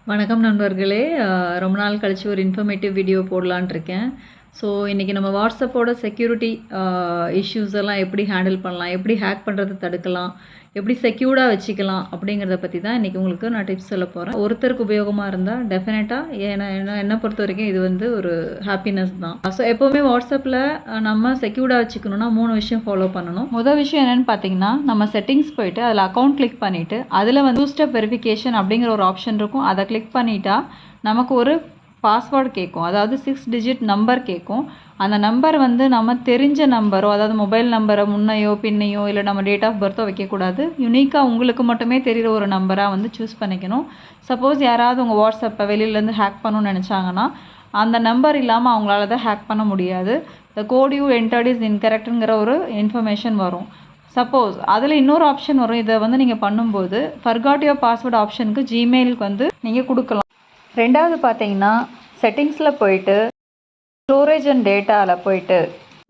வணக்கம் நண்பர்களே. ரொம்ப நாள் கழிச்சு ஒரு இன்ஃபர்மேட்டிவ் வீடியோ போடலான்னு இருக்கேன். ஸோ இன்றைக்கி நம்ம வாட்ஸ்அப்போட செக்யூரிட்டி இஷ்யூஸ் எல்லாம் எப்படி ஹேண்டில் பண்ணலாம், எப்படி ஹேக் பண்ணுறதை தடுக்கலாம், எப்படி செக்யூர்டாக வச்சுக்கலாம் அப்படிங்கிறத பற்றி தான் இன்றைக்கி உங்களுக்கு நான் டிப்ஸ் சொல்ல போகிறேன். ஒருத்தருக்கு உபயோகமாக இருந்தால் டெஃபினட்டாக என்னை பொறுத்த வரைக்கும் இது வந்து ஒரு ஹாப்பினஸ் தான். ஸோ எப்போவுமே வாட்ஸ்அப்பில் நம்ம செக்யூர்டாக வச்சுக்கணுன்னா 3 விஷயம் ஃபாலோ பண்ணணும். முதல் விஷயம் என்னென்னு பார்த்தீங்கன்னா, நம்ம செட்டிங்ஸ் போயிட்டு அதில் அக்கௌண்ட் கிளிக் பண்ணிவிட்டு அதில் வந்து 2 ஸ்டெப் வெரிஃபிகேஷன் அப்படிங்கிற ஒரு ஆப்ஷன் இருக்கும். அதை கிளிக் பண்ணிட்டா நமக்கு ஒரு பாஸ்வேர்டு கேட்கும். அதாவது 6 டிஜிட் நம்பர் கேட்கும். அந்த நம்பர் வந்து நம்ம தெரிஞ்ச நம்பரோ, அதாவது மொபைல் நம்பரை முன்னையோ பின்னையோ இல்லை நம்ம டேட் ஆஃப் பர்த்தோ வைக்கக்கூடாது. யுனிக்காக உங்களுக்கு மட்டுமே தெரிகிற ஒரு நம்பராக வந்து சூஸ் பண்ணிக்கணும். சப்போஸ் யாராவது உங்கள் வாட்ஸ்அப்பை வெளியிலேருந்து ஹேக் பண்ணணும்னு நினச்சாங்கன்னா அந்த நம்பர் இல்லாமல் அவங்களால தான் ஹேக் பண்ண முடியாது. த கோட் யூ என்டர்ட் இஸ் இன்கரெக்ட்டுங்கிற ஒரு இன்ஃபர்மேஷன் வரும். சப்போஸ் அதில் இன்னொரு ஆப்ஷன் வரும். இதை வந்து நீங்கள் பண்ணும்போது ஃபர்காட் யுவர் பாஸ்வேர்டு ஆப்ஷனுக்கு ஜிமெயிலுக்கு வந்து நீங்கள் கொடுக்கலாம். ரெண்டாவது பார்த்தீங்கன்னா, செட்டிங்ஸில் போயிட்டு ஸ்டோரேஜ் அண்ட் டேட்டாவில் போயிட்டு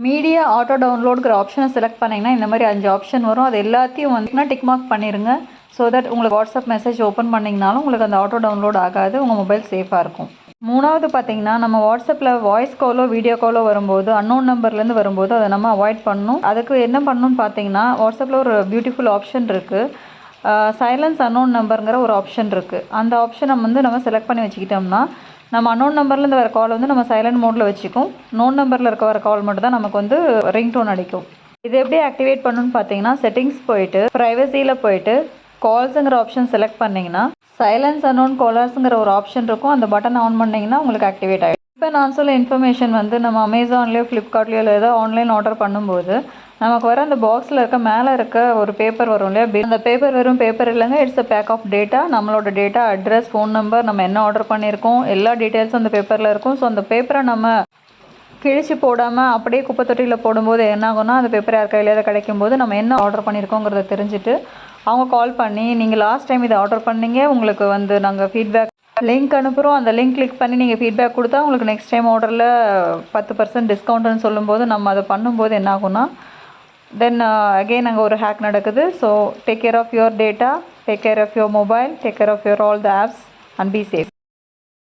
மீடியா ஆட்டோ டவுன்லோடுங்கிற ஆப்ஷனை செலக்ட் பண்ணிங்கன்னா இந்த மாதிரி 5 ஆப்ஷன் வரும். அது எல்லாத்தையும் வந்து டிக் மார்க் பண்ணிடுங்க. ஸோ தட் உங்களுக்கு வாட்ஸ்அப் மெசேஜ் ஓப்பன் பண்ணிங்கனாலும் உங்களுக்கு அந்த ஆட்டோ டவுன்லோட் ஆகாது. உங்கள் மொபைல் சேஃபாக இருக்கும். மூணாவது பார்த்தீங்கன்னா, நம்ம வாட்ஸ்அப்பில் வாய்ஸ் காலோ வீடியோ காலோ வரும்போது அன்னோன் நம்பர்லேருந்து வரும்போது அதை நம்ம அவாய்ட் பண்ணணும். அதுக்கு என்ன பண்ணணும்னு பார்த்தீங்கன்னா, வாட்ஸ்அப்பில் ஒரு பியூட்டிஃபுல் ஆப்ஷன் இருக்குது. சைலன்ஸ் அன்னோன் நம்பருங்கிற ஒரு ஆப்ஷன் இருக்குது. அந்த ஆப்ஷனை வந்து நம்ம செலக்ட் பண்ணி வச்சுக்கிட்டோம்னா நம்ம அன்னோன் நம்பர்லேருந்து வர கால் வந்து நம்ம சைலண்ட் மோடில் வச்சுக்கும். நோன் நம்பரில் இருக்க வர கால் மட்டும் தான் நமக்கு வந்து ரிங் டோன் அடிக்கும். இது எப்படி ஆக்டிவேட் பண்ணணும்னு பார்த்தீங்கன்னா, செட்டிங்ஸ் போயிட்டு ப்ரைவசியில் போயிட்டு கால்ஸுங்கிற ஆப்ஷன் செலக்ட் பண்ணிங்கன்னா சைலன்ஸ் அன்னோன் காலர்ஸுங்கிற ஒரு ஆப்ஷன் இருக்கும். அந்த பட்டன் ஆன் பண்ணிங்கன்னா உங்களுக்கு ஆக்டிவேட் ஆகிடும். இப்போ நான் சொல்ல இன்ஃபர்மேஷன் வந்து நம்ம அமேசான்லேயோ ஃப்ளிப்கார்ட்லேயோ இல்லை ஏதோ ஆன்லைன் ஆர்டர் பண்ணும்போது நமக்கு வர அந்த பாக்ஸில் இருக்க மேலே இருக்க ஒரு பேப்பர் வரும் இல்லையா, அந்த பேப்பர் வெறும் பேப்பர் இல்லைங்க, it's a pack of data. நம்மளோட டேட்டா, அட்ரஸ், ஃபோன் நம்பர், நம்ம என்ன ஆர்டர் பண்ணியிருக்கோம், எல்லா டீட்டெயில்ஸும் அந்த பேப்பரில் இருக்கும். ஸோ அந்த பேப்பரை நம்ம கிழிச்சு போடாமல் அப்படியே குப்பை தொட்டியில் போடும்போது என்ன ஆகும்னா, அந்த பேப்பர் யார் கையிலேயாவது கிடைக்கும்போது நம்ம என்ன ஆர்டர் பண்ணியிருக்கோங்கிறத தெரிஞ்சுட்டு அவங்க கால் பண்ணி நீங்கள் லாஸ்ட் டைம் இதை ஆர்டர் பண்ணீங்க, உங்களுக்கு வந்து நாங்கள் ஃபீட்பேக் லிங்க் அனுப்புகிறோம், அந்த லிங்க் கிளிக் பண்ணி நீங்கள் ஃபீட்பேக் கொடுத்தா உங்களுக்கு நெக்ஸ்ட் டைம் ஆர்டரில் 10% டிஸ்கவுண்ட்டுன்னு சொல்லும்போது நம்ம அதை பண்ணும்போது என்ன ஆகும்னா தென் அகெயின் அங்கே ஒரு ஹேக் நடக்குது. So take care of your data, take care of your mobile, take care of your all the apps and be safe.